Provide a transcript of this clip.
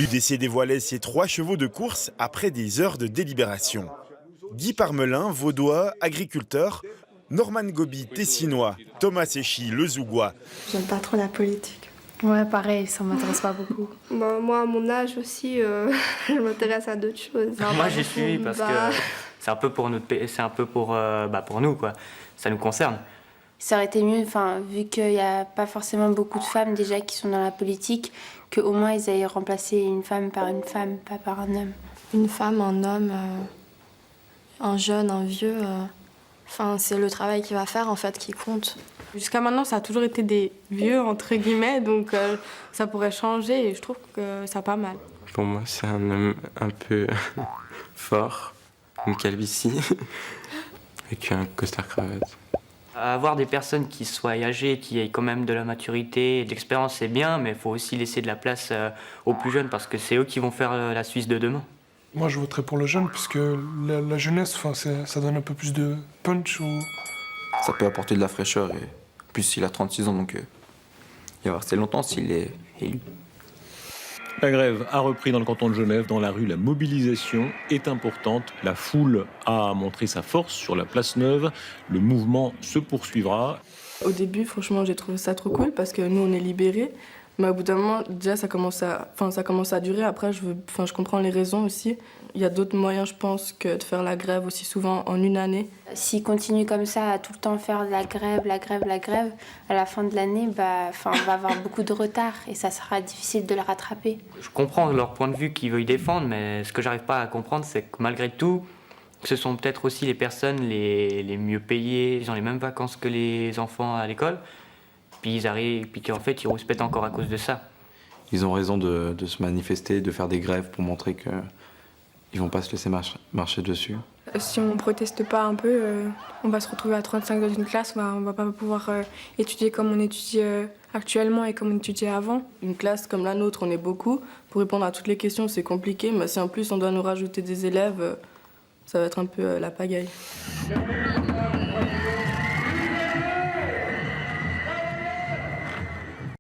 L'UDC dévoilait ses 3 chevaux de course après des heures de délibération. Guy Parmelin, vaudois, agriculteur, Norman Gobi, tessinois, Thomas Séchy, le Zougois. J'aime pas trop la politique. Ouais, pareil, ça m'intéresse pas beaucoup. Moi, à mon âge aussi, je m'intéresse à d'autres choses. Moi, j'y suis parce que c'est un peu pour notre pays, c'est un peu pour nous, quoi. Ça nous concerne. Ça aurait été mieux, vu qu'il n'y a pas forcément beaucoup de femmes déjà qui sont dans la politique, qu'au moins ils aient remplacé une femme, pas par un homme. Une femme, un homme, un jeune, un vieux, c'est le travail qu'il va faire en fait qui compte. Jusqu'à maintenant, ça a toujours été des vieux, entre guillemets, donc ça pourrait changer et je trouve que ça pas mal. Pour moi, c'est un homme un peu fort, une calvitie, avec un costard-cravate. Avoir des personnes qui soient âgées, qui aient quand même de la maturité et de l'expérience, c'est bien, mais il faut aussi laisser de la place aux plus jeunes parce que c'est eux qui vont faire la Suisse de demain. Moi, je voterais pour le jeune parce que la jeunesse, ça donne un peu plus de punch. Ça peut apporter de la fraîcheur et plus il a 36 ans, donc il va rester longtemps s'il est élu. La grève a repris dans le canton de Genève. Dans la rue, la mobilisation est importante. La foule a montré sa force sur la place Neuve. Le mouvement se poursuivra. Au début, franchement, j'ai trouvé ça trop cool parce que nous, on est libérés. Mais au bout d'un moment, déjà, ça commence à durer. Après, je comprends les raisons aussi. Il y a d'autres moyens, je pense, que de faire la grève aussi souvent en une année. S'ils continuent comme ça à tout le temps faire la grève, à la fin de l'année, on va avoir beaucoup de retard et ça sera difficile de le rattraper. Je comprends leur point de vue qu'ils veulent défendre, mais ce que j'arrive pas à comprendre, c'est que malgré tout, ce sont peut-être aussi les personnes les mieux payées, ils ont les mêmes vacances que les enfants à l'école, puis qu'en fait ils rouspètent encore à cause de ça. Ils ont raison de se manifester, de faire des grèves pour montrer qu'ils vont pas se laisser marcher dessus. Si on proteste pas un peu, on va se retrouver à 35 dans une classe, on va pas pouvoir étudier comme on étudie actuellement et comme on étudiait avant. Une classe comme la nôtre, on est beaucoup. Pour répondre à toutes les questions, c'est compliqué, mais si en plus on doit nous rajouter des élèves, ça va être un peu la pagaille.